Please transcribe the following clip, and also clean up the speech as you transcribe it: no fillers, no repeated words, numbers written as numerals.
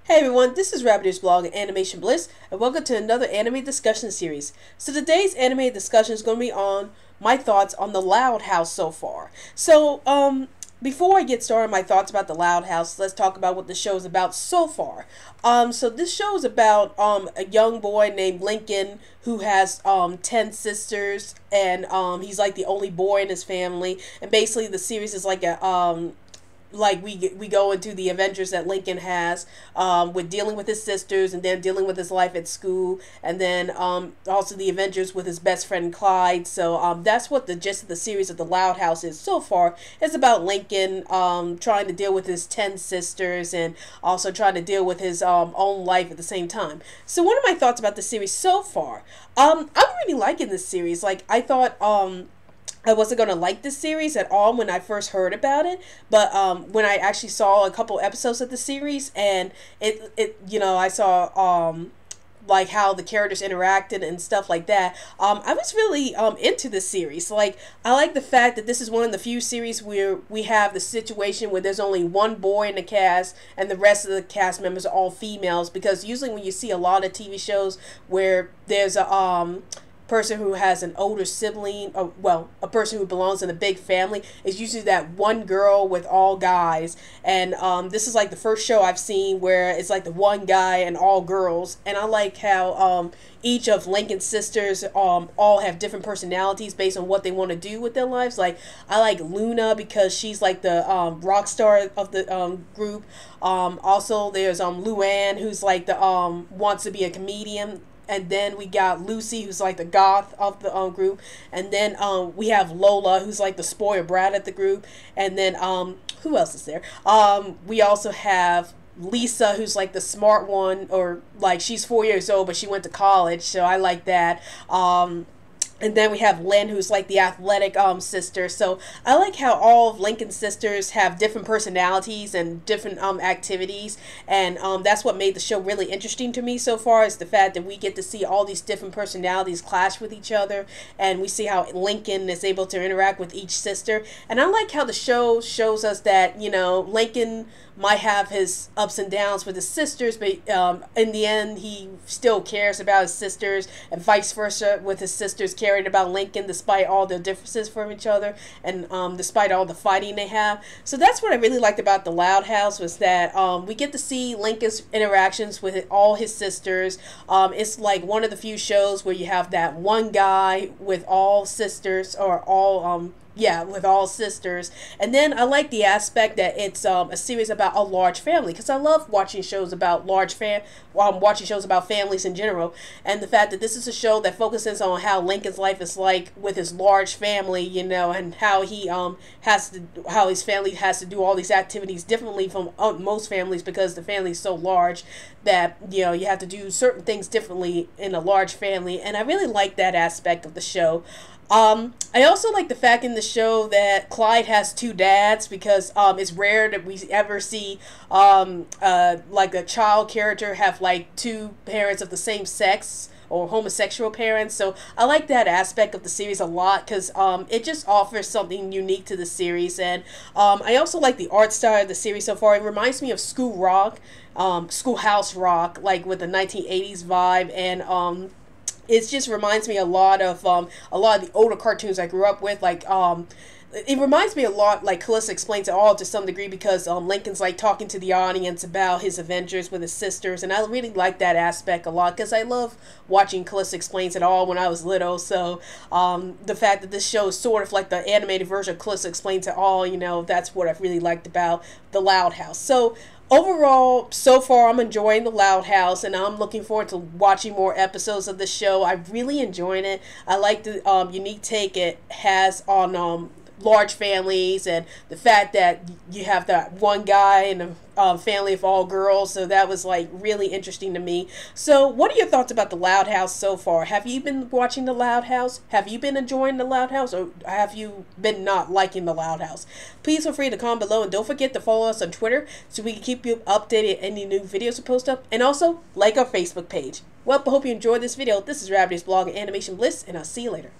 Hey everyone, this is Rabbit's blog Animation Bliss, and welcome to another anime discussion series. So today's anime discussion is going to be on my thoughts on the Loud House so far. Before I get started, my thoughts about the Loud House, let's talk about what the show is about so far. So this show is about a young boy named Lincoln who has 10 sisters, and he's like the only boy in his family. And basically, the series is like we go into the adventures that Lincoln has with dealing with his sisters and then dealing with his life at school, and then also the adventures with his best friend Clyde. So that's what the gist of the series of the Loud House is so far. It's about Lincoln trying to deal with his 10 sisters and also trying to deal with his own life at the same time. So what are my thoughts about the series so far? I'm really liking this series. Like, I thought I wasn't going to like this series at all when I first heard about it, but when I actually saw a couple episodes of the series, and I saw like how the characters interacted and stuff like that, I was really into this series. Like, I like the fact that this is one of the few series where we have the situation where there's only one boy in the cast and the rest of the cast members are all females, because usually when you see a lot of TV shows where there's a person who has an older sibling, or well, a person who belongs in a big family, is usually that one girl with all guys. And this is like the first show I've seen where it's like the one guy and all girls. And I like how each of Lincoln's sisters all have different personalities based on what they want to do with their lives. Like, I like Luna because she's like the rock star of the group. Also there's Luann, who's like the wants to be a comedian. And then we got Lucy, who's like the goth of the group. And then we have Lola, who's like the spoiled brat at the group. And then who else is there? We also have Lisa, who's like the smart one, or like she's 4 years old, but she went to college, so I like that. And then we have Lynn, who's like the athletic sister. So I like how all of Lincoln's sisters have different personalities and different activities. And that's what made the show really interesting to me so far, is the fact that we get to see all these different personalities clash with each other. And we see how Lincoln is able to interact with each sister. And I like how the show shows us that, Lincoln might have his ups and downs with his sisters, but in the end, he still cares about his sisters, and vice versa with his sisters caring about Lincoln despite all their differences from each other, and despite all the fighting they have. So that's what I really liked about the Loud House, was that we get to see Lincoln's interactions with all his sisters. It's like one of the few shows where you have that one guy with all sisters, or all with all sisters. And then I like the aspect that it's a series about a large family, because I love watching shows about watching shows about families in general. And the fact that this is a show that focuses on how Lincoln's life is like with his large family, and how he how his family has to do all these activities differently from most families, because the family is so large that you have to do certain things differently in a large family. And I really like that aspect of the show. I also like the fact in the show that Clyde has two dads, because it's rare that we ever see like a child character have like two parents of the same sex, or homosexual parents. So I like that aspect of the series a lot, because it just offers something unique to the series. And I also like the art style of the series so far. It reminds me of Schoolhouse Rock, like with the 1980s vibe. And it just reminds me a lot of the older cartoons I grew up with. Like, it reminds me a lot, like Calista Explains It All, to some degree, because Lincoln's like talking to the audience about his adventures with his sisters, and I really like that aspect a lot, because I love watching Calista Explains It All when I was little. So the fact that this show is sort of like the animated version of Calista Explains It All, that's what I've really liked about the Loud House. So overall, so far, I'm enjoying the Loud House, and I'm looking forward to watching more episodes of the show. I'm really enjoying it. I like the unique take it has on large families, and the fact that you have that one guy in a family of all girls. So that was like really interesting to me. So what are your thoughts about the Loud House so far? Have you been watching the Loud House? Have you been enjoying the Loud House, or have you been not liking the Loud House? Please feel free to comment below, and don't forget to follow us on Twitter so we can keep you updated any new videos we post up, and also like our Facebook page. Well, I hope you enjoyed this video. This is Rabbit's blog Animation Bliss, and I'll see you later.